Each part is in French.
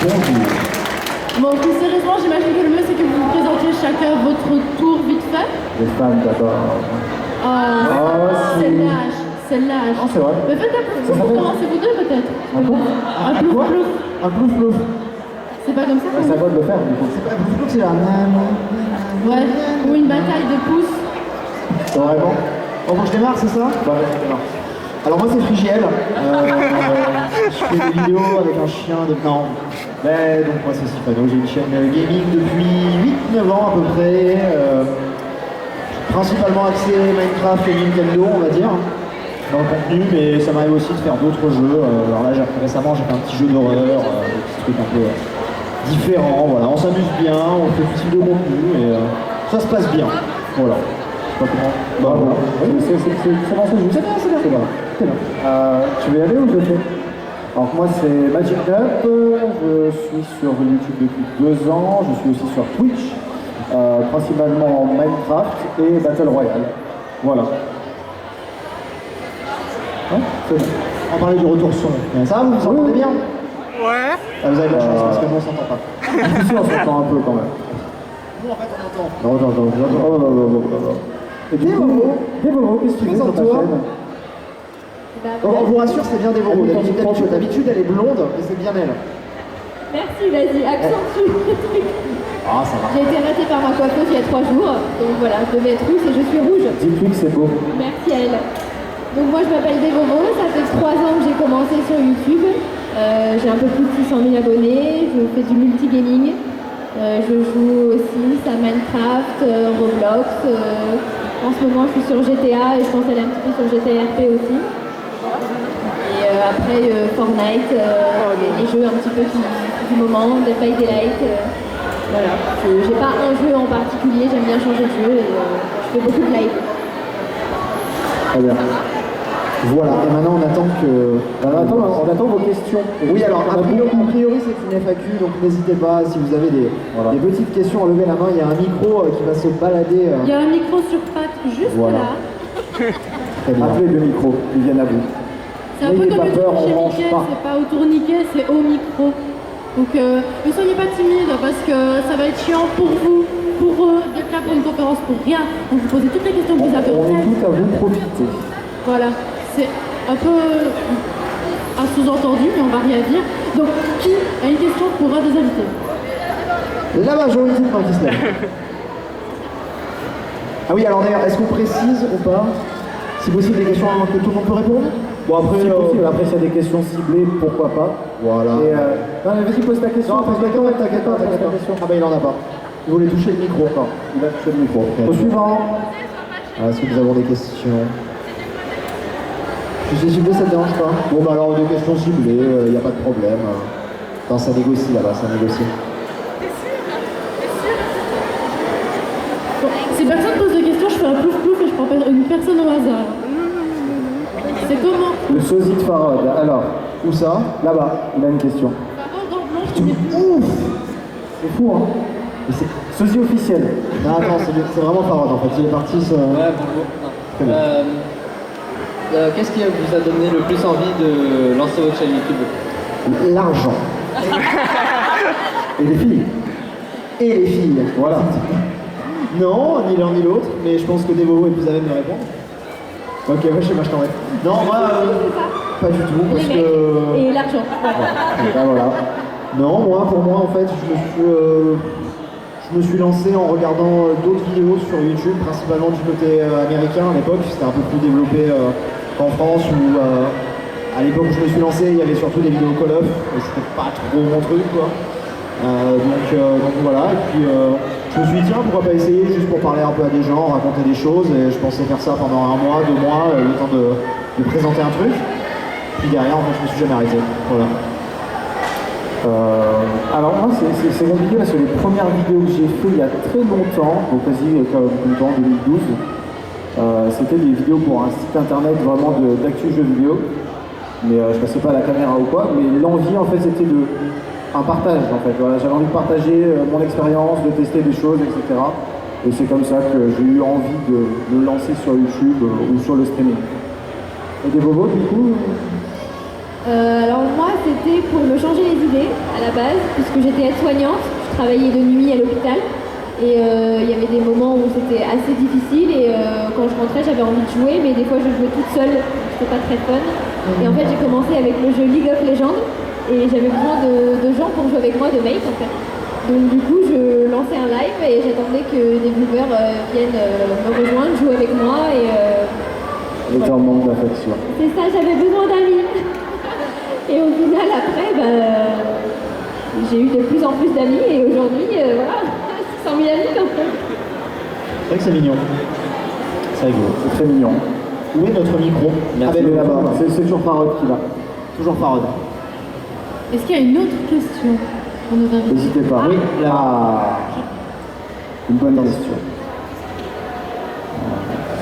Bonjour. Bon, plus sérieusement, j'imagine que le mieux c'est que vous vous présentiez chacun votre tour vite fait. Les femmes d'abord. C'est l'âge, c'est l'âge. Oh, c'est vrai. Mais faites un plouf pour commencer vous deux peut-être. Un plouf. Un plouf plouf. Un plouf plouf. C'est pas comme ça qu'on Ça dit. va de le faire du coup. C'est pas un plouf plouf, c'est la Ouais, ou une bataille de pouces. C'est vraiment. Bon, je démarre, c'est ça? Ouais, je démarre. Alors moi c'est Frigiel, je fais des vidéos avec un chien de... Non, mais donc moi c'est Sifano, j'ai une chaîne gaming depuis 8-9 ans à peu près, principalement axée Minecraft et Nintendo on va dire, dans le contenu, mais ça m'arrive aussi de faire d'autres jeux. Alors là récemment j'ai fait un petit jeu d'horreur, des petits trucs un peu différents, voilà, on s'amuse bien, on fait tout type de contenu et ça se passe bien, voilà. Bravo. Oui, c'est bon, c'est bien. Tu veux y aller ou je le fais? Alors moi c'est Magic Up, je suis sur YouTube depuis 2 ans, je suis aussi sur Twitch, principalement Minecraft et Battle Royale. Voilà. Ouais, c'est bon. On parlait du retour son. Ça va, vous entendez bien? Ouais. Ah, vous avez de la chance parce que nous on s'entend pas. Ici on s'entend un peu quand même. Nous en fait on entend. Non. Et Dévovo, qu'est-ce que tu fais sur ta chaîne? On vous rassure, c'est bien Dévovo. D'habitude, elle est blonde et c'est bien elle. Merci, vas-y, accentue le truc. Ah, ça va. J'ai été arrêtée par ma coiffeuse il y a 3 jours, donc voilà, je devais être rouge et je suis rouge. Dis-lui que c'est beau. Merci à elle. Donc moi je m'appelle Dévovo, ça fait 3 ans que j'ai commencé sur YouTube. J'ai un peu plus de 600 000 abonnés, je fais du multigaming. Je joue aussi à Minecraft, Roblox. En ce moment je suis sur GTA et je pense aller un petit peu sur GTA RP aussi. Et après Fortnite, les jeux un petit peu du moment, Dead by Daylight. Voilà, j'ai pas un jeu en particulier, j'aime bien changer de jeu et je fais beaucoup de live. Très bien. Voilà, et maintenant on attend que... on attend vos questions. Oui, alors a priori c'est une FAQ, donc n'hésitez pas, si vous avez des petites questions, à lever la main, il y a un micro qui va se balader. Il y a un micro sur pattes juste là. Très bien. Appelez le micro, ils viennent à vous. C'est un peu comme le truc chez Mickey, c'est pas au tourniquet, c'est au micro. Donc ne soyez pas timide parce que ça va être chiant pour vous, pour eux, d'être là pour une conférence pour rien. Donc vous posez toutes les questions que vous avez en tête. On est tout à vous profiter. Voilà, c'est un peu un sous-entendu, mais on va rien dire. Donc, qui a une question pour un des invités? La majorité de qui se lève. Ah oui, alors d'ailleurs, est-ce qu'on précise ou pas, si possible, des questions que tout le monde peut répondre? Bon, après, si possible, après, s'il y a des questions ciblées, pourquoi pas. Voilà. Et, non, mais vas-y, pose ta question. Non, pose ta question, t'inquiète pas. Ah bah, il en a pas. Il voulait toucher le micro. Non, il a touché le micro. Au suivant. Est-ce que nous avons des questions? Tu sais ciblé, ça te dérange pas? Bon bah alors des questions ciblées, il n'y a pas de problème. Non, ça négocie là-bas, ça négocie. Bon, si personne pose de questions, je fais un plouf-plouf et je prends une personne au hasard. C'est comment? Le sosie de Farod, alors, où ça? Là-bas, il a une question. Farod en blanc, Tu dis ouf! C'est fou hein? Mais c'est sosie officiel. Non attends, c'est vraiment Farod en fait, il est parti ça... Ouais, bonjour. Qu'est-ce qui vous a donné le plus envie de lancer votre chaîne YouTube? L'argent. Et les filles. Et les filles, voilà. Non, ni l'un ni l'autre, mais je pense que Dévovo est plus à même de répondre. Ok, ouais, je sais pas, je t'en réponds. Non, moi, pas du tout, parce que... Et l'argent. Ben voilà. Non, moi, pour moi, en fait, je me suis lancé en regardant d'autres vidéos sur YouTube, principalement du côté américain à l'époque. C'était un peu plus développé qu'en France, où à l'époque où je me suis lancé, il y avait surtout des vidéos Call of, et c'était pas trop mon truc, quoi. Donc voilà, et puis je me suis dit, tiens, pourquoi pas essayer, juste pour parler un peu à des gens, raconter des choses, et je pensais faire ça pendant 1 mois, 2 mois, le temps de présenter un truc. Puis derrière, en fait, je me suis jamais arrêté. Voilà. Alors moi c'est compliqué parce que les premières vidéos que j'ai fait il y a très longtemps, donc quasi comme en 2012, c'était des vidéos pour un site internet vraiment d'actu jeux vidéo, mais je passais pas à la caméra ou quoi, mais l'envie en fait c'était un partage en fait, voilà, j'avais envie de partager mon expérience, de tester des choses, etc. Et c'est comme ça que j'ai eu envie de me lancer sur YouTube ou sur le streaming. Et des bobos du coup Alors moi, c'était pour me changer les idées à la base, puisque j'étais aide-soignante, je travaillais de nuit à l'hôpital. Et il y avait des moments où c'était assez difficile et quand je rentrais j'avais envie de jouer mais des fois je jouais toute seule, c'était pas très fun. Et en fait j'ai commencé avec le jeu League of Legends et j'avais besoin de gens pour jouer avec moi, de mates en fait. Donc du coup je lançais un live et j'attendais que des viewers viennent me rejoindre, jouer avec moi et... Les gens manquent d'affection. C'est ça, j'avais besoin d'amis. Et au final après, j'ai eu de plus en plus d'amis et aujourd'hui, voilà. 100 000 amis quand même. C'est vrai que c'est mignon. C'est rigolo. C'est très mignon. Où est notre micro? Ah ben, il est là-bas. C'est toujours Farod qui l'a. Toujours Farod. Est-ce qu'il y a une autre question pour nos invités? N'hésitez pas. Oui, là. Ah, une bonne question.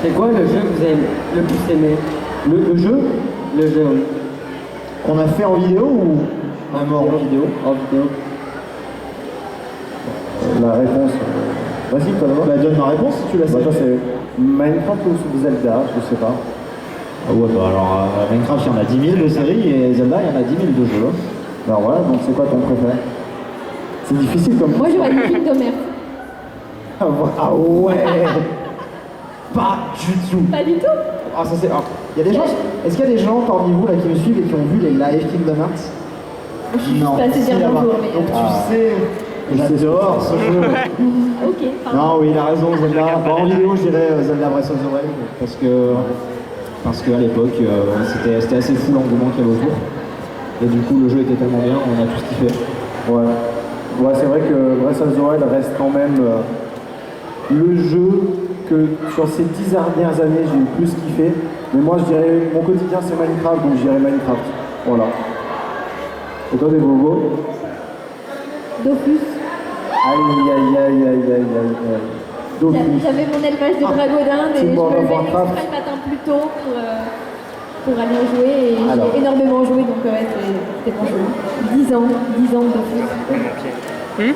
C'est quoi le jeu que vous avez le plus aimé? Le jeu Le jeu, oui. qu'on a fait en vidéo ou même en vidéo? En vidéo. La réponse. Vas-y, toi d'abord. Bah, donne ma réponse si tu la sais. Bah, toi, c'est Minecraft ou Zelda, je sais pas. Ah ouais, bah alors Minecraft, il y en a 10 000 de séries et Zelda, il y en a 10 000 de jeux. Alors voilà, donc c'est quoi ton préféré? C'est difficile comme. Moi, je vois des films d'Homer. Ah ouais. Pas du tout. Pas du tout. Ah, ça c'est. Il y a des gens. Est-ce qu'il y a des gens parmi vous là qui me suivent et qui ont vu les live Kingdom Hearts? Je suis passée dire là-bas. bonjour, mais... Donc tu sais, j'adore ce jeu. Ok, pardon. Non, oui, il a raison, Zelda. Bon, en vidéo, je dirais Zelda Breath of the Wild parce que à l'époque, c'était assez fou l'engouement qu'il y avait autour. Et du coup, le jeu était tellement bien, on a tous kiffé. Ouais. Ouais, c'est vrai que Breath of the Wild reste quand même le jeu que sur ces 10 dernières années j'ai eu le plus kiffé. Mais moi, je dirais, mon quotidien c'est Minecraft, donc je dirais Minecraft. Voilà. Et toi, des bobos? Dofus. Aïe, aïe, aïe, aïe, aïe, aïe, aïe. Dofus. J'avais mon élevage de dragodins et c'est je me bon, levais Warcraft. exprès le matin plus tôt pour aller jouer et Alors. j'ai énormément joué donc ouais, c'était bon jeu. 10 ans de Dofus. Ouais,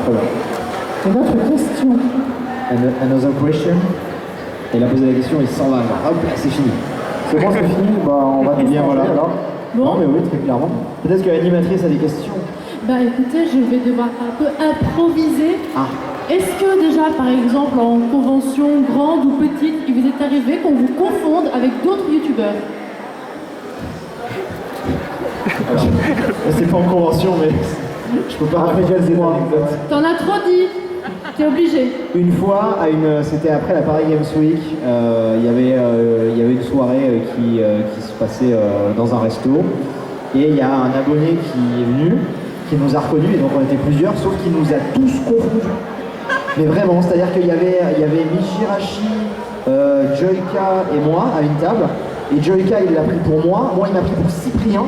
très bien. C'est notre question. Another question. Et il a posé la question, il s'en va. Genre, hop, c'est fini. C'est bon, c'est fini. Bah, on va Eh bien, tous voilà. manger, alors. Non, mais oui, très clairement. Peut-être que l'animatrice a des questions. Bah écoutez, je vais devoir un peu improviser. Ah. Est-ce que déjà, par exemple, en convention grande ou petite, il vous est arrivé qu'on vous confonde avec d'autres youtubeurs? C'est pas en convention, mais je peux pas raconter des anecdotes. T'en as trop dit. T'es obligé. Une fois, c'était après la Paris Games Week, il y avait une soirée qui se passait dans un resto. Et il y a un abonné qui est venu, qui nous a reconnus, et donc on était plusieurs, sauf qu'il nous a tous confondus. Mais vraiment, c'est-à-dire qu'il y avait Mijirashi, Joyka et moi à une table. Et Joyka, il l'a pris pour moi il m'a pris pour Cyprien.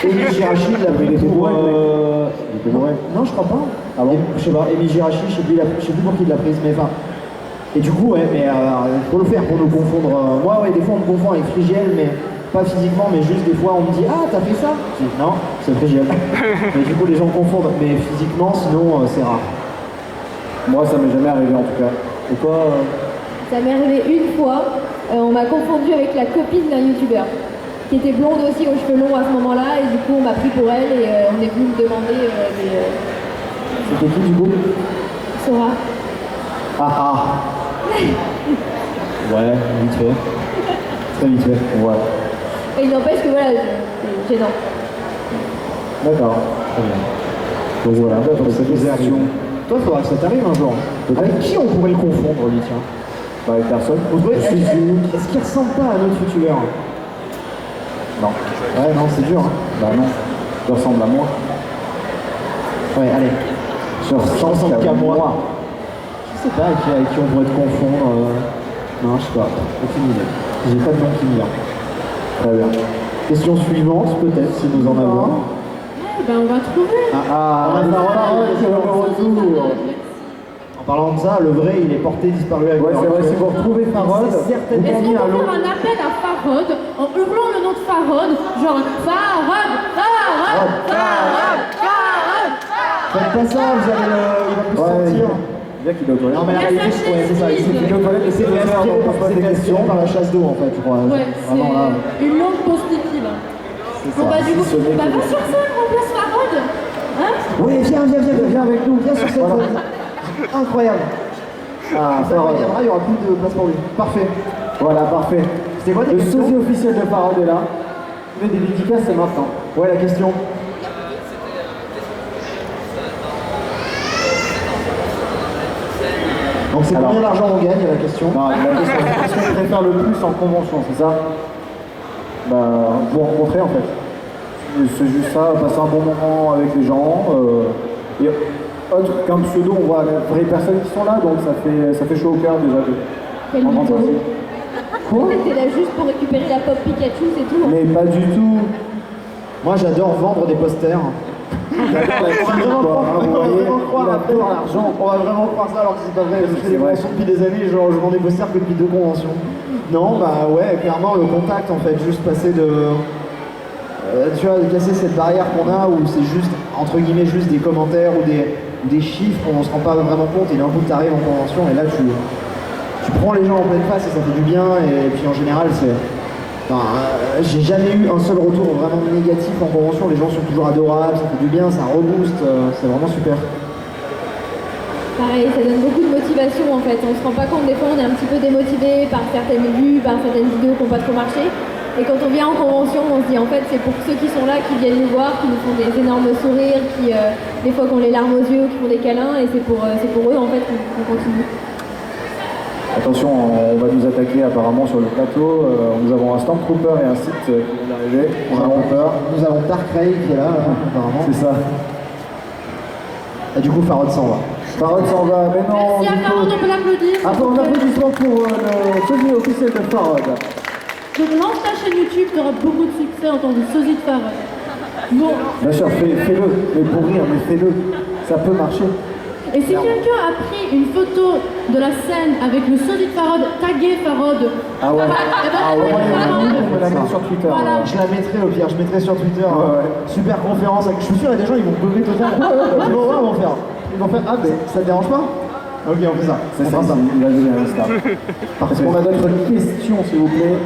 Et Mijirashi, il l'a pris pour... Il était bourré. Non, je crois pas. Ah bon? Je sais pas, Emi Girachi, je sais plus pour qui il l'a prise, mais enfin. Et du coup, ouais, mais pour le faire, pour nous confondre, moi, ouais, des fois on me confond avec Frigiel, mais pas physiquement, mais juste des fois on me dit ah, t'as fait ça? Je dis non, c'est Frigiel. Mais du coup, les gens confondent, mais physiquement, sinon, c'est rare. Moi, ça m'est jamais arrivé en tout cas. Et toi Ça m'est arrivé une fois, on m'a confondu avec la copine d'un youtubeur qui était blonde aussi aux cheveux longs à ce moment-là et du coup on m'a pris pour elle et on est venu me demander C'était qui du coup? Sora. Ah. Ouais, vite fait. Très vite fait. Ouais. Et il n'empêche que voilà, c'est gênant. D'accord. Très bien. Donc voilà, Donc, ça nous est arrivé. Toi, il faudra que ça t'arrive un jour. Avec qui on pourrait le confondre, lui, tiens? Bah, avec personne. Est-ce qu'il ressemble pas à un autre youtubeur? Non. Ouais, non, c'est dur. Hein. Bah non. Tu ressembles à moi. Ouais, allez. Je ressemble qu'à moi. Je sais pas avec qui on pourrait te confondre. Non, je sais pas. Aucune idée. J'ai pas de nom qui me vient. Très bien. Question suivante, peut-être, si nous en avons. Ben on va trouver. Ah, Farod, c'est le retour. en parlant de ça, le vrai, il est porté disparu avec Ouais, c'est vrai, si vous retrouvez Farod, c'est certainement Est-ce qu'on mis peut à l'eau. faire un appel à Farod en hurlant le nom de Farod, genre Farod, Farod, Farod, Farod. Faites pas ça, vous allez il va plus Ouais, sortir. bien qu'il est aux toilettes. Non, mais la réalité, ouais, c'est ça. Il s'est fait aux toilettes et c'est fait aspirer par la chasse d'eau, en fait, je crois. Ouais, Vraiment, là. c'est une longue pause liquide. Bon bah du coup, bah va sur scène, remplace Farod. Hein? Oui, viens avec nous, viens sur cette Voilà. scène. Incroyable. Ah, Ça Farod. reviendra, il y aura plus de place pour lui. Parfait. Voilà, parfait. C'était quoi ta Le question? sosie officiel de Farod est là. Mais des dédicaces, c'est maintenant. Ouais, la question. Donc c'est Alors. combien d'argent on gagne, la question? Non, la question, qu'est-ce qu'on préfère le plus en convention, c'est ça? Bah, vous rencontrer en fait. C'est juste ça, passer un bon moment avec les gens. Et autre qu'un pseudo, on voit les vraies personnes qui sont là, donc ça fait chaud au cœur déjà. Quel en mytho. entendre. Quoi? T'étais là juste pour récupérer la pop Pikachu, c'est tout. Hein. Mais pas du tout. Moi j'adore vendre des posters. On va vraiment croire, Vous voyez, il adore l'argent. On va vraiment croire ça alors que c'est pas vrai. Je fais des vrai. conventions depuis des années, genre je vends des posters que depuis 2 conventions. Non, bah ouais, clairement le contact en fait, juste passer de. Tu vois, de casser cette barrière qu'on a où c'est juste, entre guillemets, juste des commentaires ou des chiffres, on se rend pas vraiment compte, et d'un coup t'arrives en convention et là tu prends les gens en pleine face et ça fait du bien, et puis en général c'est. Enfin, j'ai jamais eu un seul retour vraiment négatif en convention, les gens sont toujours adorables, ça fait du bien, ça rebooste, c'est vraiment super. Pareil, ça donne beaucoup de motivation en fait. On se rend pas compte, des fois on est un petit peu démotivé par certaines vues, par certaines vidéos qui n'ont pas trop marché. Et quand on vient en convention, on se dit en fait c'est pour ceux qui sont là, qui viennent nous voir, qui nous font des énormes sourires, qui des fois qui ont les larmes aux yeux, qui font des câlins, et c'est pour eux en fait qu'on continue. Attention, on va nous attaquer apparemment sur le plateau. Nous avons un Stormtrooper et un Sith qui viennent d'arriver. On a peur. Nous avons Dark Ray qui est là, apparemment. C'est ça. Et du coup Farod s'en va. Farod s'en va, mais non. Merci à du coup- Farod, on peut l'applaudir. Attends, un applaudissement pour le sosie officiel de Farod. Donc lance ta chaîne YouTube, tu auras beaucoup de succès en tant que sosie de Farod. Bon, Bien sûr, fais-le. Mais pour rire, mais fais-le. Ça peut marcher. et si quelqu'un a pris une photo de la scène avec le sosie de Farod, taguez Farod. Ah ouais. Eh ben, Ah ouais, Farod. on peut la mettre sur Twitter. Voilà. ouais. Je la mettrai au pire, je mettrai sur Twitter. Ouais. Super conférence. Je suis sûr, il y a des gens, ils vont bugger totalement. Ils vont faire. Ils vont faire. Ah, mais ça te dérange pas? Ok, on fait ça. C'est On ça, fera ça. il a donné un star. Est-ce qu'on a d'autres questions, s'il vous plaît?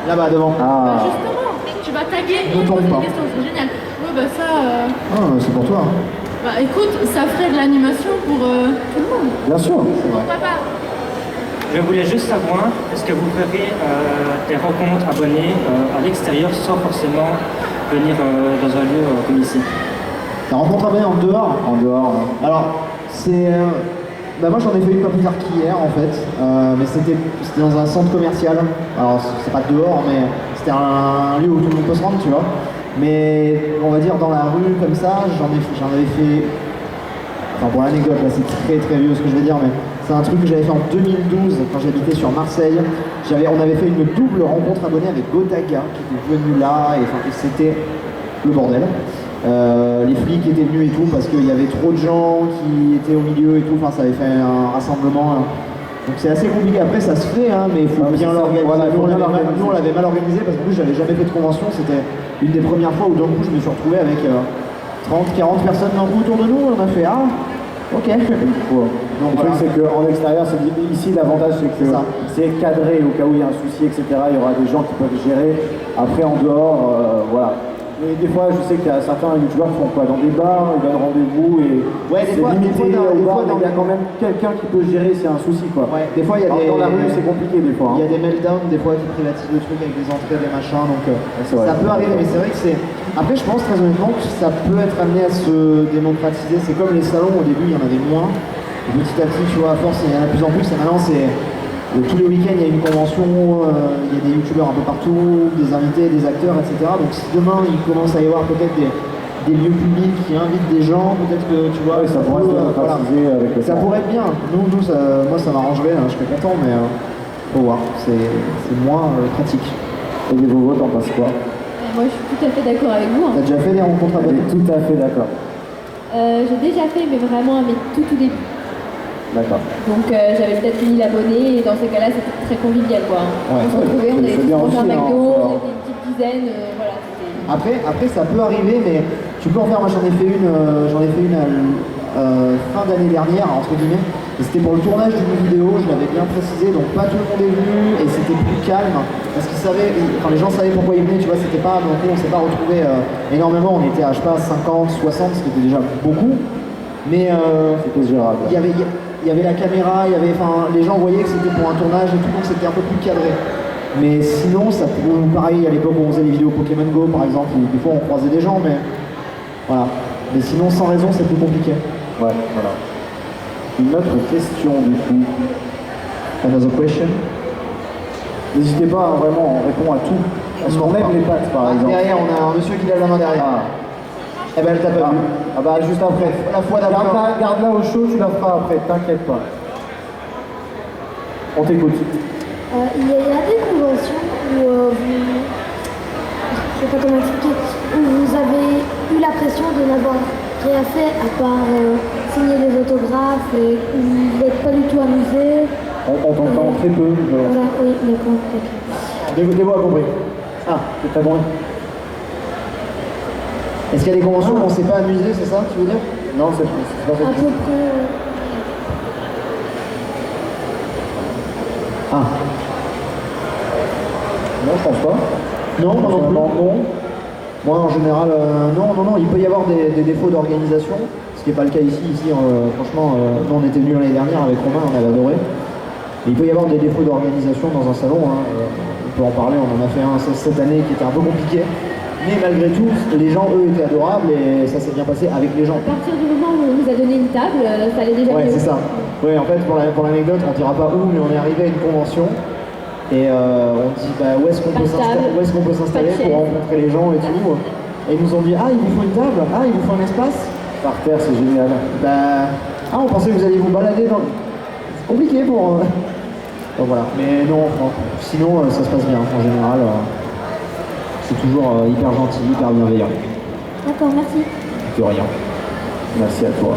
Là-bas, devant. Bah, Ah, justement, tu vas taguer Ne et tombe poser pas. des questions, c'est génial. Ouais, bah ça, Ah, c'est pour toi. Hein. bah écoute, ça ferait de l'animation pour tout le monde. bien sûr. Papa. Je voulais juste savoir, est-ce que vous ferez des rencontres abonnés à l'extérieur sans forcément venir dans un lieu comme ici? La rencontre abonnée en dehors. En dehors. hein. Alors, c'est. Bah moi j'en ai fait une pas plus tard qu'hier en fait, mais c'était dans un centre commercial. Alors c'est pas dehors, mais c'était un lieu où tout le monde peut se rendre, tu vois. Mais on va dire dans la rue comme ça, j'en avais fait. Enfin pour l'anecdote là, c'est très vieux ce que je vais dire, mais c'est un truc que j'avais fait en 2012 quand j'habitais sur Marseille. On avait fait une double rencontre abonnée avec Gotaga qui était venu là, et c'était le bordel. Les flics étaient venus et tout parce qu'il y avait trop de gens qui étaient au milieu et tout, enfin ça avait fait un rassemblement. Donc c'est assez compliqué, après ça se fait, hein, mais il faut Ah, mais bien c'est ça. l'organiser. Voilà, Nous, faut bien on l'organiser. l'avait mal organisé parce qu'en plus j'avais jamais fait de convention, c'était une des premières fois où d'un coup je me suis retrouvé avec 30-40 personnes d'un coup autour de nous, on a fait ah ok. Ouais. Donc Le truc, voilà. c'est qu'en extérieur, ici, l'avantage, c'est que C'est ça. c'est cadré au cas où il y a un souci, etc. Il y aura des gens qui peuvent gérer. Après, en dehors, voilà. Mais des fois, je sais qu'il y a certains youtubeurs qui font quoi dans des bars, ils donnent rendez-vous et Ouais, des c'est fois- limité des fois, au des bar, fois, mais il y a quand même quelqu'un qui peut gérer s'il y a un souci, quoi. Ouais, des fois il y a Dans la rue, c'est compliqué, des fois. Il y hein. a des meltdowns, des fois qui privatisent le truc avec des entrées, des machins, donc c'est vrai. ça peut arriver, mais c'est vrai que c'est. Après, je pense très honnêtement que ça peut être amené à se démocratiser. C'est comme les salons, au début il y en avait moins, et petit à petit, tu vois, à force il y en a de plus en plus, et maintenant c'est. Tous les week-ends, il y a une convention, il y a des youtubeurs un peu partout, des invités, des acteurs, etc. Donc si demain il commence à y avoir peut-être des lieux publics qui invitent des gens, peut-être que tu vois, Ouais, ça pourrait se voilà. démocratiser avec le Ça temps. pourrait être bien. Moi ça m'arrangerait, hein, je serais content, mais faut voir. C'est moins pratique. Et les Vovo, t'en passes quoi? Moi je suis tout à fait d'accord avec vous. Hein. T'as déjà fait des rencontres Elle abonnées? est tout à fait d'accord. J'ai déjà fait, mais vraiment à mes tout début. D'accord. Donc j'avais peut-être fini l'abonné, et dans ces cas-là c'était très convivial quoi. Ouais. On se retrouvait, on C'est avait bien tous mangé un aussi, hein, McDo, faut- on était une petite dizaine, voilà. c'était- Après ça peut arriver, mais tu peux en faire. Moi j'en ai fait une fin d'année dernière, entre guillemets. Et c'était pour le tournage d'une vidéo, je l'avais bien précisé, donc pas tout le monde est venu et c'était plus calme parce qu'ils savaient, enfin les gens savaient pourquoi ils venaient, tu vois, c'était pas, donc on s'est pas retrouvé énormément, on était à je sais pas 50, 60, ce qui était déjà beaucoup, mais C'était gérable. il y avait la caméra, il y avait, enfin les gens voyaient que c'était pour un tournage et tout, donc c'était un peu plus cadré. Mais sinon, ça pouvait, pareil à l'époque où on faisait les vidéos Pokémon Go par exemple, où des fois on croisait des gens, mais voilà. Mais sinon, sans raison, c'est plus compliqué. Ouais, voilà. Une autre question du coup. Another question. N'hésitez pas, vraiment, on répond à tout. Parce qu'on lève les pattes par exemple. Derrière, on a un monsieur qui lève la main derrière. Ah. Eh ben, elle t'a pas vu. Ah bah juste après. La fois d'après. Garde-la au chaud, tu la feras après, t'inquiète pas. On t'écoute. Il y a des conventions où je sais pas comment expliquer, où vous avez eu la pression de n'avoir rien fait à part signer des autographes et où vous n'êtes pas du tout amusé. On t'entend très peu. Voilà, oui, d'accord. Des voix compris. Ah, c'est pas bon. Est-ce qu'il y a des conventions où on s'est pas amusé, c'est ça, tu veux dire? Non, c'est pas À ça. peu près. Ah. Non, je pense pas. Non, moi non plus. Non. Moi en général, non, il peut y avoir des défauts d'organisation, ce qui n'est pas le cas ici. Franchement, nous on était venus l'année dernière avec Romain, on avait adoré. Et il peut y avoir des défauts d'organisation dans un salon, hein. On peut en parler, on en a fait un cette année qui était un peu compliqué. Mais malgré tout, les gens eux étaient adorables et ça s'est bien passé avec les gens. À partir du moment où on nous a donné une table, ça allait déjà Ouais, mieux. c'est ça. Ouais, en fait, pour l'anecdote, on ne dira pas où, mais on est arrivé à une convention et on dit bah, où est-ce qu'on peut s'installer Pas de pour rencontrer les gens et tout. Et ils nous ont dit ah, il vous faut une table, ah, il vous faut un espace. Par terre, c'est génial. Bah, ah, on pensait que vous alliez vous balader dans. C'est compliqué pour. Donc voilà. Mais non, sinon, ça se passe bien en général. C'est toujours hyper gentil, hyper bienveillant. D'accord, merci. De rien. Merci à toi.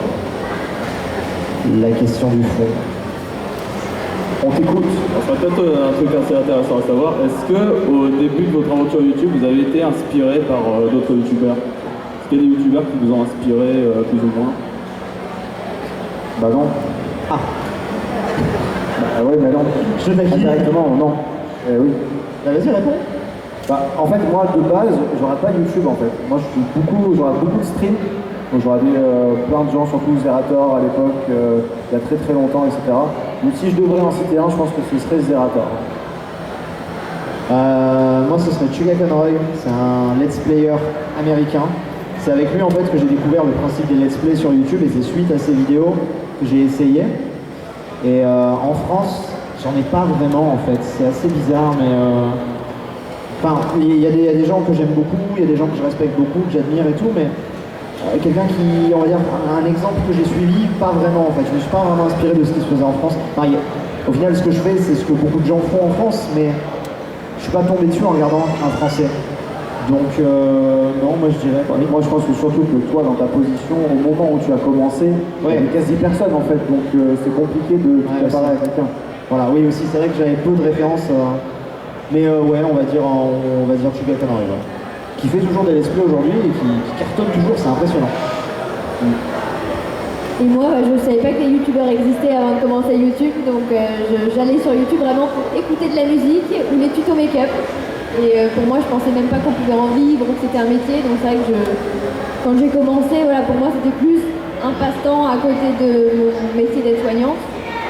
La question du fond. On t'écoute. Ça serait peut-être un truc assez intéressant à savoir. Est-ce que au début de votre aventure YouTube, vous avez été inspiré par d'autres youtubeurs? Est-ce qu'il y a des youtubeurs qui vous ont inspiré plus ou moins? Bah non. Ah, Bah ouais, mais non. je t'acquitte. Directement, non. Oui. Bah, vas-y, réponds. Bah, en fait, moi, de base, j'aurais pas YouTube, en fait. Moi, j'aurais beaucoup de streams. Donc, j'aurais plein de gens, surtout Zerator à l'époque, il y a très très longtemps, etc. Donc, si je devrais en citer un, je pense que ce serait Zerator. Moi, ce serait Chuga Conroy. C'est un let's player américain. C'est avec lui, en fait, que j'ai découvert le principe des let's play sur YouTube et c'est suite à ces vidéos que j'ai essayé. Et en France, j'en ai pas vraiment, en fait. C'est assez bizarre, mais... Enfin, il y a des gens que j'aime beaucoup, il y a des gens que je respecte beaucoup, que j'admire et tout, mais quelqu'un qui, on va dire, un exemple que j'ai suivi, pas vraiment en fait. Je me suis pas vraiment inspiré de ce qui se faisait en France. Enfin, au final, ce que je fais, c'est ce que beaucoup de gens font en France, mais je suis pas tombé dessus en regardant un Français. Donc, non, moi je dirais pas. Moi, je pense que surtout que toi, dans ta position, au moment où tu as commencé, il y avait quasi personne, en fait. Donc, c'est compliqué de comparer à quelqu'un. Voilà, oui, aussi, c'est vrai que j'avais peu de références. Mais ouais, on va dire Chuga Conroy, ouais. Qui fait toujours des let's play aujourd'hui et qui cartonne toujours, c'est impressionnant. Et moi, je ne savais pas que les youtubeurs existaient avant de commencer YouTube, donc j'allais sur YouTube vraiment pour écouter de la musique ou les tutos make-up. Et pour moi, je pensais même pas qu'on pouvait en vivre ou que c'était un métier, donc c'est vrai que quand j'ai commencé, voilà, pour moi c'était plus un passe-temps à côté de mon métier d'aide-soignante.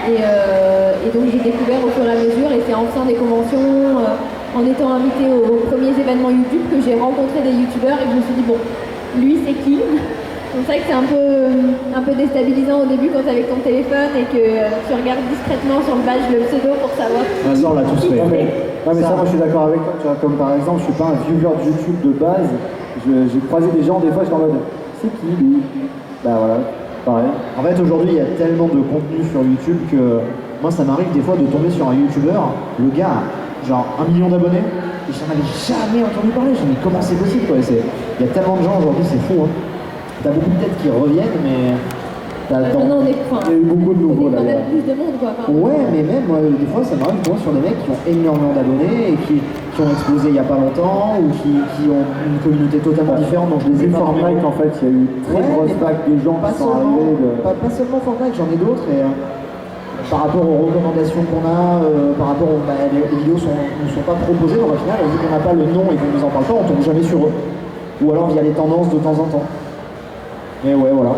Et donc j'ai découvert au fur et à mesure, et c'est en faisant des conventions, en étant invitée aux premiers événements YouTube que j'ai rencontré des youtubeurs et que je me suis dit bon, lui c'est qui? Donc c'est vrai que c'est un peu déstabilisant au début quand t'es avec ton téléphone et que tu regardes discrètement sur le badge le pseudo pour savoir. Ça on l'a tous fait. Non mais ça, moi je suis d'accord avec toi, tu vois, comme par exemple, je suis pas un viewer de YouTube de base, j'ai croisé des gens, des fois je suis en mode, c'est qui lui? Bah voilà, pareil. En fait, aujourd'hui, il y a tellement de contenu sur YouTube que moi, ça m'arrive des fois de tomber sur un YouTuber, le gars a genre 1 million d'abonnés, et j'en avais jamais entendu parler. Je me dis, comment c'est possible, quoi? Il y a tellement de gens aujourd'hui, c'est fou, hein. T'as beaucoup de têtes qui reviennent, mais... Maintenant, Il y a eu beaucoup de nouveaux on est quand d'ailleurs. même plus de monde, quoi. Enfin, Ouais, mais même, moi, des fois, ça m'arrive de tomber sur des mecs qui ont énormément d'abonnés et qui ont explosé il y a pas longtemps ou qui ont une communauté totalement différente, donc je les ai Depuis formés. Fortnite, en fait, il y a eu une très Ouais, grosse mais vague de gens Pas qui sont arrivés. seulement Fortnite, j'en ai d'autres et par rapport aux recommandations qu'on a, par rapport aux les vidéos ne sont pas proposées, donc au final, vu qu'on n'a pas le nom et qu'on nous en parle pas, on tombe jamais sur eux. Ou alors via les tendances de temps en temps. Mais ouais, voilà.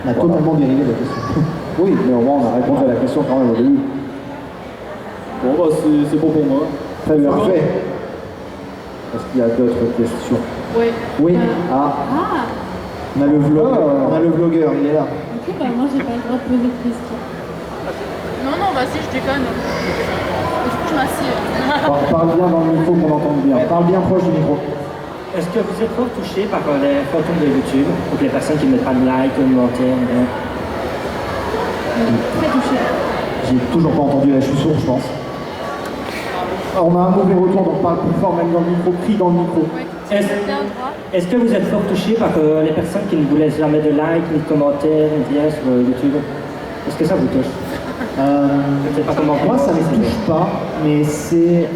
On a totalement dérivé de la question. Oui, mais au moins on a répondu à la question quand même au début. Bon, bah, c'est bon pour moi. Très bien. Parfait. Est-ce qu'il y a d'autres questions? Ouais. Oui. Ah, Ah, on a le vlogueur, il est là. ok, bah moi j'ai pas le droit de poser de questions. Non, non, vas-y, je déconne. Il faut que je m'assieds. Parle bien dans le micro qu'on entende bien. Parle bien proche du micro. Est-ce que vous êtes fort touché par les fantômes de YouTube, donc les personnes qui ne mettent pas de like, commentaires, rien? Très touché. J'ai toujours pas entendu, je suis sourd, je pense. Ah, on a un mauvais retour, donc parle plus fort, même dans le micro, crie dans le micro. Bien droit. Est-ce que vous êtes fort touché par les personnes qui ne vous laissent jamais de like, ni de commentaires, ni rien sur YouTube? Est-ce que ça vous touche? Je ne sais pas comment. Moi, ça me touche pas, mais c'est...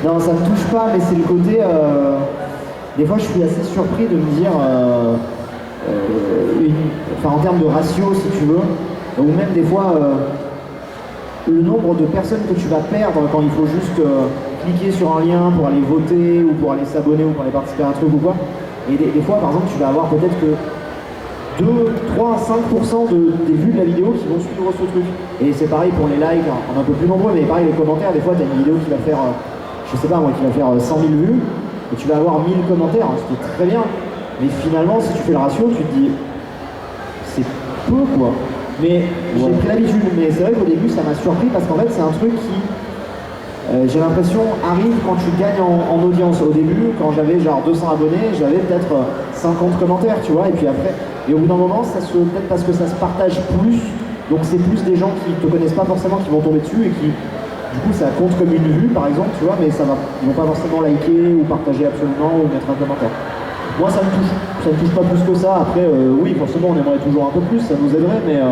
Non, ça me touche pas, mais c'est le côté... Des fois, je suis assez surpris de me dire... Enfin, en termes de ratio, si tu veux, ou même des fois... le nombre de personnes que tu vas perdre quand il faut juste cliquer sur un lien pour aller voter ou pour aller s'abonner ou pour aller participer à un truc ou quoi. Et des fois, par exemple, tu vas avoir peut-être que 2, 3, 5% des vues de la vidéo qui vont suivre ce truc. Et c'est pareil pour les likes, on est un peu plus nombreux, mais pareil les commentaires, des fois tu as une vidéo qui va faire, je sais pas moi, qui va faire 100 000 vues, et tu vas avoir 1000 commentaires, ce qui est très bien. Mais finalement, si tu fais le ratio, tu te dis, c'est peu quoi. Mais j'ai pris l'habitude, mais c'est vrai qu'au début ça m'a surpris parce qu'en fait c'est un truc qui, j'ai l'impression, arrive quand tu gagnes en audience. Au début, quand j'avais genre 200 abonnés, j'avais peut-être 50 commentaires, tu vois, et puis après, et au bout d'un moment, peut-être parce que ça se partage plus, donc c'est plus des gens qui te connaissent pas forcément qui vont tomber dessus et qui, du coup, ça compte comme une vue par exemple, tu vois, mais ils vont pas forcément liker ou partager absolument ou mettre un commentaire. Moi ça me touche pas plus que ça. Après, oui, forcément on aimerait toujours un peu plus, ça nous aiderait, mais...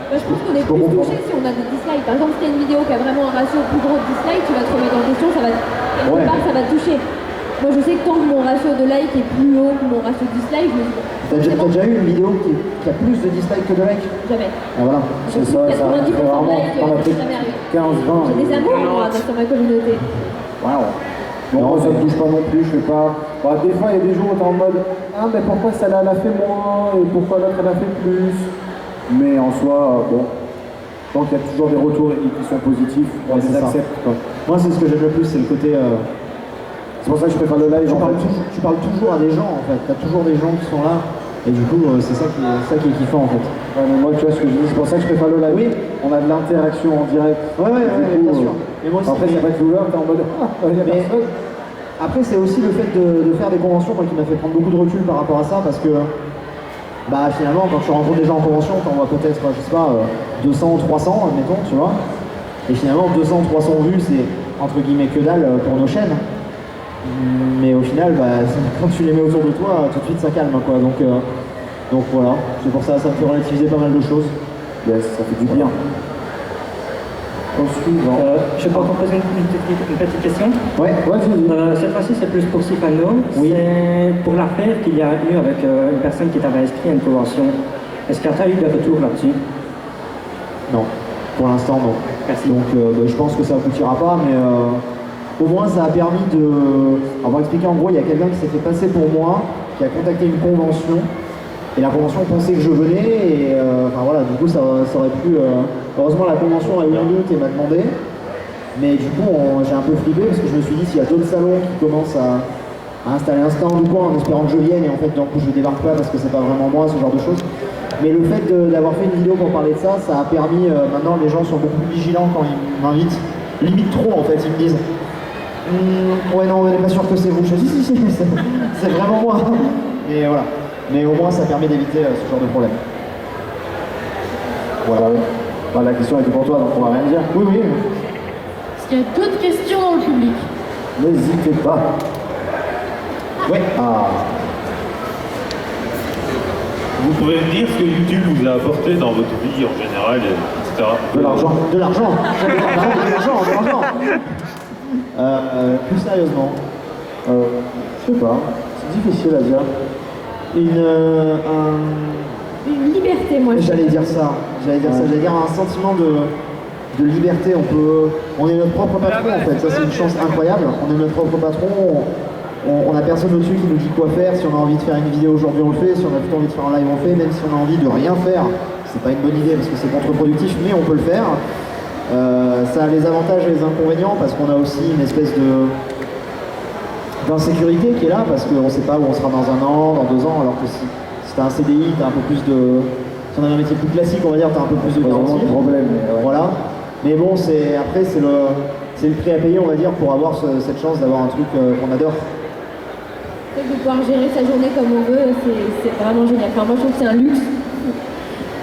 Je pense qu'on est plus touché si on a des dislikes. Par exemple, si tu as une vidéo qui a vraiment un ratio plus gros de dislikes, tu vas te remettre en question, ça va quelque part, ça va te toucher. Moi je sais que tant que mon ratio de like est plus haut que mon ratio de dislike, je me dis... T'as déjà eu une vidéo qui a plus de dislikes que de likes? Jamais. Ah voilà. C'est ça, 90% de likes, on a ça fait jamais arrivé. 15, 20. J'ai des amours moi sur ma communauté. Waouh. Bon, moi, ça me touche pas non plus, je fais pas. Bah, des fois, il y a des jours où t'es en mode ah, mais pourquoi celle-là elle a fait moins et pourquoi l'autre elle a fait plus. Mais en soi, bon, tant qu'il y a toujours des retours qui sont positifs, on les accepte. Moi, c'est ce que j'aime le plus, c'est le côté. C'est pour ça que je préfère le live. Tu parles toujours à des gens en fait, t'as toujours des gens qui sont là. Et du coup, c'est ça qui est kiffant en fait. Ouais, mais moi, tu vois ce que je dis, c'est pour ça que je préfère le live. Oui, on a de l'interaction en direct. Ouais, bien sûr. Mais moi aussi, après, ça va être l'ouvert, t'es en mode il y a personne. Après, c'est aussi le fait de faire des conventions, moi, qui m'a fait prendre beaucoup de recul par rapport à ça, parce que bah, finalement, quand tu rencontres des gens en convention, t'en vois peut-être, je sais pas, 200 ou 300, admettons, tu vois. Et finalement, 200, 300 vues, c'est entre guillemets que dalle pour nos chaînes. Mais au final, bah, quand tu les mets autour de toi, tout de suite ça calme, quoi. Donc voilà, c'est pour ça, ça me fait relativiser pas mal de choses. Yes, ça fait du bien. Au suivant. Je peux encore poser une petite question? Ouais, cette fois-ci, c'est plus pour Sifano. Oui. C'est pour l'affaire qu'il y a eu avec une personne qui t'avait inscrit à une convention. Est-ce qu'il y a eu des retours là-dessus? Non, pour l'instant, non. Merci. Donc je pense que ça aboutira pas, mais au moins ça a permis de... Alors, on va expliquer, en gros, il y a quelqu'un qui s'est fait passer pour moi, qui a contacté une convention, et la convention pensait que je venais, et enfin voilà, du coup ça aurait pu... Heureusement la convention a eu un doute et m'a demandé, mais du coup j'ai un peu flippé, parce que je me suis dit, s'il y a d'autres salons qui commencent à installer un stand ou quoi, en espérant que je vienne, et en fait d'un coup je débarque pas parce que c'est pas vraiment moi, ce genre de choses. Mais le fait d'avoir fait une vidéo pour parler de ça, ça a permis, maintenant les gens sont beaucoup plus vigilants quand ils m'invitent, limite trop en fait, ils me disent ouais non, on n'est pas sûr que c'est vous. Je dis si, c'est vraiment moi. Mais voilà. Mais au moins ça permet d'éviter ce genre de problème. Voilà. Bah, la question était pour toi, donc on va rien dire. Oui. Est-ce qu'il y a d'autres questions dans le public? N'hésitez pas. Ouais. Ah. Vous pouvez me dire ce que YouTube vous a apporté dans votre vie en général, etc. De l'argent. De l'argent. Plus sérieusement, Je sais pas. C'est difficile à dire. Une liberté, moi. J'allais dire ça. j'allais dire ça, j'allais dire un sentiment de liberté. On est notre propre patron en fait, ça c'est une chance incroyable. On est notre propre patron, on a personne au-dessus qui nous dit quoi faire. Si on a envie de faire une vidéo aujourd'hui on le fait, si on a plutôt envie de faire un live on le fait, même si on a envie de rien faire, c'est pas une bonne idée parce que c'est contre-productif, mais on peut le faire. Ça a les avantages et les inconvénients parce qu'on a aussi une espèce d'insécurité qui est là parce qu'on ne sait pas où on sera dans 1 an, dans 2 ans, alors que si t'as un CDI, t'as un peu plus de... Si on a un métier plus classique, on va dire, t'as un peu plus de garantie. Voilà. Mais bon, après, c'est le prix à payer, on va dire, pour avoir cette chance d'avoir un truc qu'on adore. De pouvoir gérer sa journée comme on veut, c'est vraiment génial. Enfin, moi, je trouve que c'est un luxe.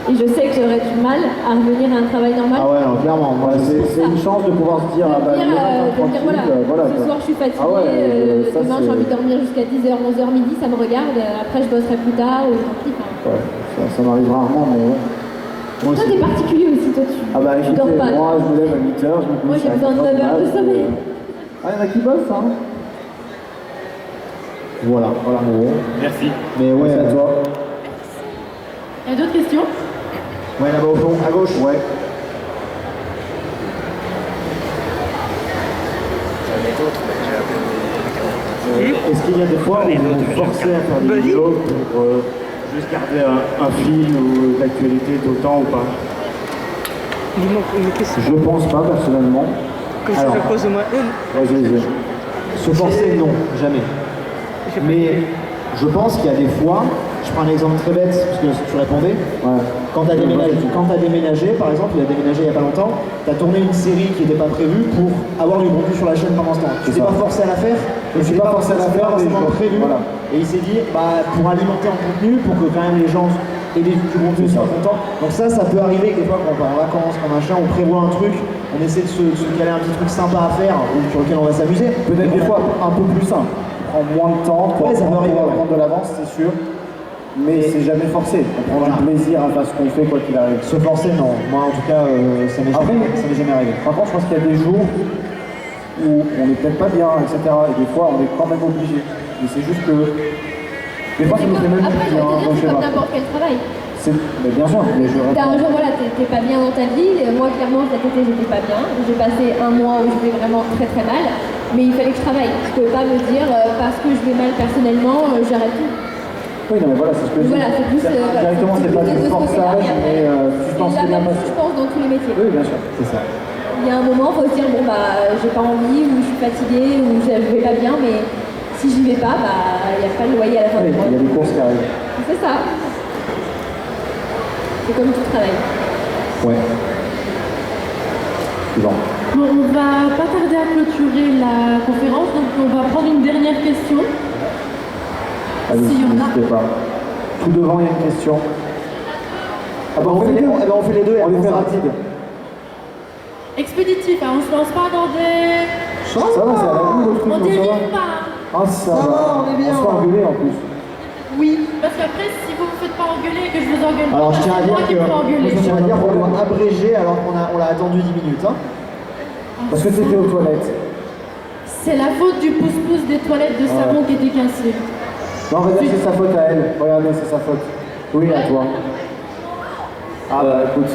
Et je sais que j'aurais du mal à revenir à un travail normal. Ah ouais, non, clairement. C'est une chance de pouvoir se dire, voilà, ce soir je suis fatiguée, demain j'ai envie de dormir jusqu'à 10h, 11h, midi, ça me regarde, après je bosserai plus tard, ou tant pis. Ouais, ça m'arrive rarement, mais ouais. Toi t'es particulier aussi, toi tu dors pas. Moi je me lève à 8h, je me couche. Moi j'ai besoin de 9 heures de sommeil. Ah, il y en a qui bossent, hein. Voilà. Merci. Mais ouais, à toi. Il y a d'autres questions? Ouais, là-bas au fond, à gauche. Ouais. Est-ce qu'il y a des fois où vous vous forcez à faire des vidéos pour juste garder un fil ou l'actualité d'autant ou pas? Je pense pas personnellement. Alors, vas-y. se forcer, non, jamais. Mais je pense qu'il y a des fois, je prends un exemple très bête, parce que tu répondais, quand tu as déménagé, par exemple, il a déménagé il n'y a pas longtemps, tu as tourné une série qui n'était pas prévue pour avoir du contenu sur la chaîne pendant ce temps. Tu t'es pas forcé à la faire, je suis pas forcé à la faire, mais prévu. Voilà. Et il s'est dit, pour alimenter en contenu, pour que quand même les gens aient du contenu soient contents. Donc ça peut arriver que des fois quand on part en vacances, quand machin, on prévoit un truc, on essaie de se caler un petit truc sympa à faire, ou sur lequel on va s'amuser. Peut-être des fois un peu plus simple. On prend moins de temps pour prendre de l'avance, c'est sûr. Mais c'est jamais forcé. On prend du plaisir à faire ce qu'on fait quoi qu'il arrive. Se forcer, non. Moi, en tout cas, ça m'est jamais arrivé. Par contre, je pense qu'il y a des jours où on n'est peut-être pas bien, etc. Et des fois, on est quand même obligé. Mais c'est juste que des fois, ça nous fait même après, bien. c'est comme n'importe quel travail. Mais bien sûr, mais je T'as un jour, voilà, t'es pas bien dans ta vie. Moi, clairement, cet été, j'étais pas bien. J'ai passé 1 mois où je vais vraiment très très mal. Mais il fallait que je travaille. Je pouvais pas me dire, parce que je vais mal personnellement, j'arrête tout. Oui, non, mais voilà, c'est ce que je dis. Voilà, c'est plus. Directement, c'est pas du forçage, mais tu penses que bien passé. Je pense dans tous les métiers. Oui, bien sûr, c'est ça. Il y a un moment, il faut se dire, bon, j'ai pas envie, ou je suis fatiguée, ou je vais pas bien, mais si j'y vais pas, il n'y a pas le loyer à la fin du mois. Il y a des courses qui arrivent. C'est ça. C'est comme tout travail. Ouais. Suivant. Bon, on va pas tarder à clôturer la conférence, donc on va prendre une dernière question. Allez, n'hésitez pas. Tout devant, il y a une question. On fait les deux et on les fait ça. rapide. Expéditif, hein, on se lance pas dans des... Ça va, c'est à la boue le truc. On dérive pas. Ah, ça va. On se fait engueuler en plus. Oui, parce qu'après, si vous ne faites pas engueuler et que je vous engueule Alors pas, je tiens à c'est moi qui me fais engueuler. qu'on doit abréger alors qu'on l'a attendu 10 minutes. Hein. Parce que c'était aux toilettes. C'est la faute du pouce-pouce des toilettes de savon qui était cassé. Non, on va dire que c'est sa faute à elle. Regardez, c'est sa faute. Oui, à toi. Ah écoute.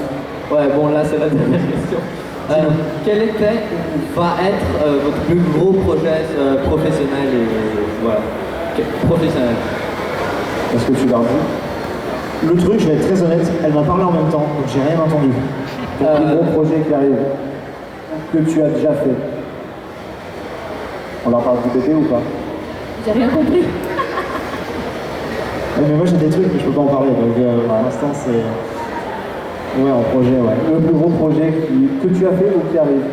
Ouais, bon là c'est la dernière question. Quel était ou va être votre plus gros projet professionnel et voilà. Professionnel. Est-ce que tu l'as dit? Le truc, je vais être très honnête, elle m'a parlé en même temps, donc j'ai rien entendu. Ton plus gros projet qui arrive, que tu as déjà fait. On leur parle du bébé ou pas? J'ai rien compris. Mais moi j'ai des trucs, mais je peux pas en parler, donc pour l'instant c'est... Ouais, en projet, ouais. Le plus gros projet que tu as fait ou qui arrive?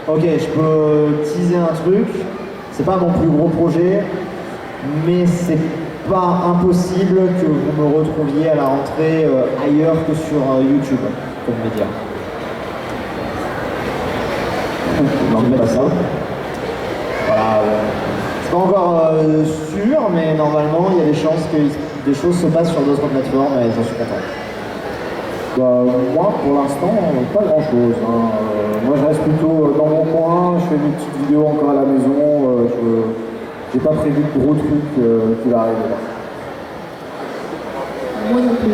Ok, je peux teaser un truc, c'est pas mon plus gros projet, mais c'est pas impossible que vous me retrouviez à la rentrée ailleurs que sur YouTube, comme média. Non, mais pas ça. Voilà, c'est pas encore sûr, mais normalement il y a des chances que des choses se passent sur d'autres plateformes et j'en suis content. Moi, pour l'instant, pas grand-chose. Moi, je reste plutôt dans mon coin, je fais mes petites vidéos encore à la maison, j'ai pas prévu de gros trucs qui va arriver là. Moi non plus.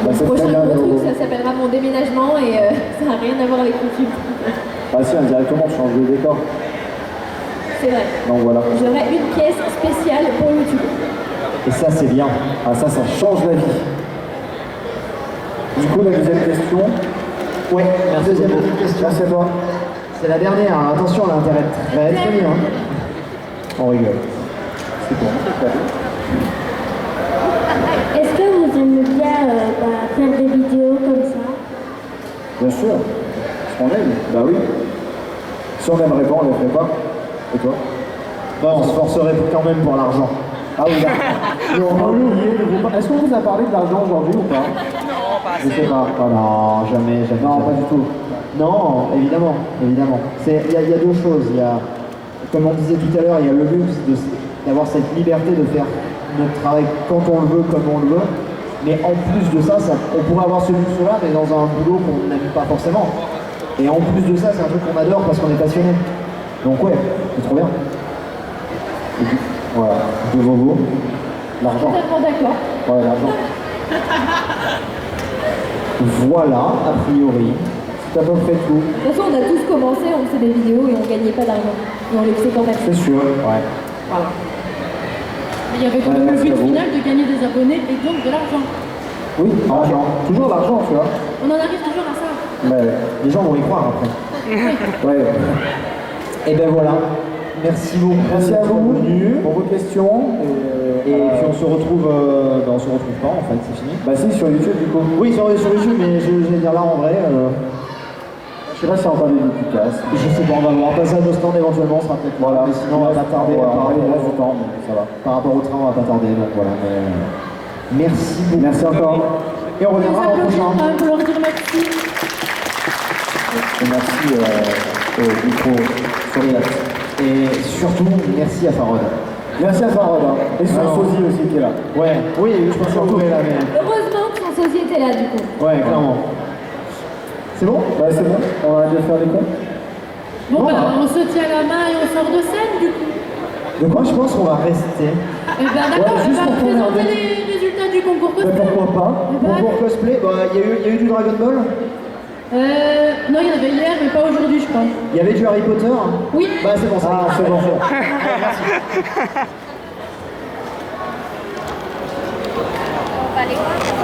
Bah, Le c'est prochain très bien, gros truc, Bobo. ça s'appellera mon déménagement et ça n'a rien à voir avec YouTube. Bah si, indirectement, tu changes de décor. C'est vrai. Donc voilà. J'aurai une pièce spéciale pour YouTube. Et ça, c'est bien. Ah ça change la vie. Du coup, la deuxième question. Ouais, la deuxième question. Merci à toi. C'est la dernière. Alors, attention, elle a intérêt très très bien. On rigole. C'est bon, c'est pas bien. Est-ce que vous aimez bien faire des vidéos comme ça? Bien sûr. Ce qu'on aime, bah oui. Si on n'aimerait pas, on ne le ferait pas. Et toi? Bah, on se forcerait quand même pour l'argent. Ah oui, d'accord. On a oublié de vous parler. Est-ce qu'on vous a parlé de l'argent aujourd'hui ou pas? Non, pas Je sais pas. Voilà. Non, jamais. Non, pas du tout. Non, évidemment, évidemment. Il y a deux choses. Il y a, comme on disait tout à l'heure, il y a le luxe d'avoir cette liberté de faire notre travail quand on le veut, comme on le veut. Mais en plus de ça, on pourrait avoir ce luxe-là, mais dans un boulot qu'on n'aime pas forcément. Et en plus de ça, c'est un truc qu'on adore parce qu'on est passionné. Donc ouais, c'est trop bien. Et puis, voilà, de Vovo, l'argent. Totalement d'accord. Ouais, l'argent. Voilà, a priori. C'est à peu près tout. De toute façon, on a tous commencé, on faisait des vidéos et on gagnait pas d'argent. Et on les faisait quand même. C'est sûr, ouais. Voilà. Mais il y avait quand même le but final de gagner des abonnés et donc de l'argent. Oui, l'argent. Toujours l'argent, tu vois. On en arrive toujours à ça. Mais, Les gens vont y croire après. ouais. Et ben voilà. Merci beaucoup. Merci à vous venus. pour vos questions. Et puis on se retrouve on se retrouve pas en fait, c'est fini. Bah si, sur YouTube du coup. Oui, sur YouTube, mais je vais dire là en vrai. Je sais pas si on va parler de podcast. Je sais pas, on va voir. Passer à nos stands éventuellement, ce sera peut-être Voilà. mais sinon on va pas tarder. Ouais, par, il rapport reste du temps, mais ça va. par rapport au train, on va pas tarder. Donc voilà. Mais, merci beaucoup. Merci encore. Et on On reviendra les l'an applaudit prochain. quand même pour leur dire merci. Et merci au micro sur les lacs. Et surtout, merci à Farod. Merci à Farod. Hein. Et son Alors. sosie aussi qui est là. Ouais, oui, je pense qu'on est là, mais. Heureusement que son sosie était là du coup. Ouais, clairement. C'est bon? Ouais, c'est bon. On va déjà faire les comptes. Bon, Bon, bah, bah. on se tient la main et on sort de scène du coup. De quoi je pense qu'on va rester? Eh ben d'accord, Ouais, juste on va pour présenter regarder. les résultats du concours Mais cosplay. pourquoi pas? Eh ben, Pour cosplay, bah, il y a eu du Dragon Ball, non, il y en avait hier, mais pas aujourd'hui, je crois. il y avait du Harry Potter. Oui. Bah c'est bon ça. Ah, c'est bon. On va aller voir.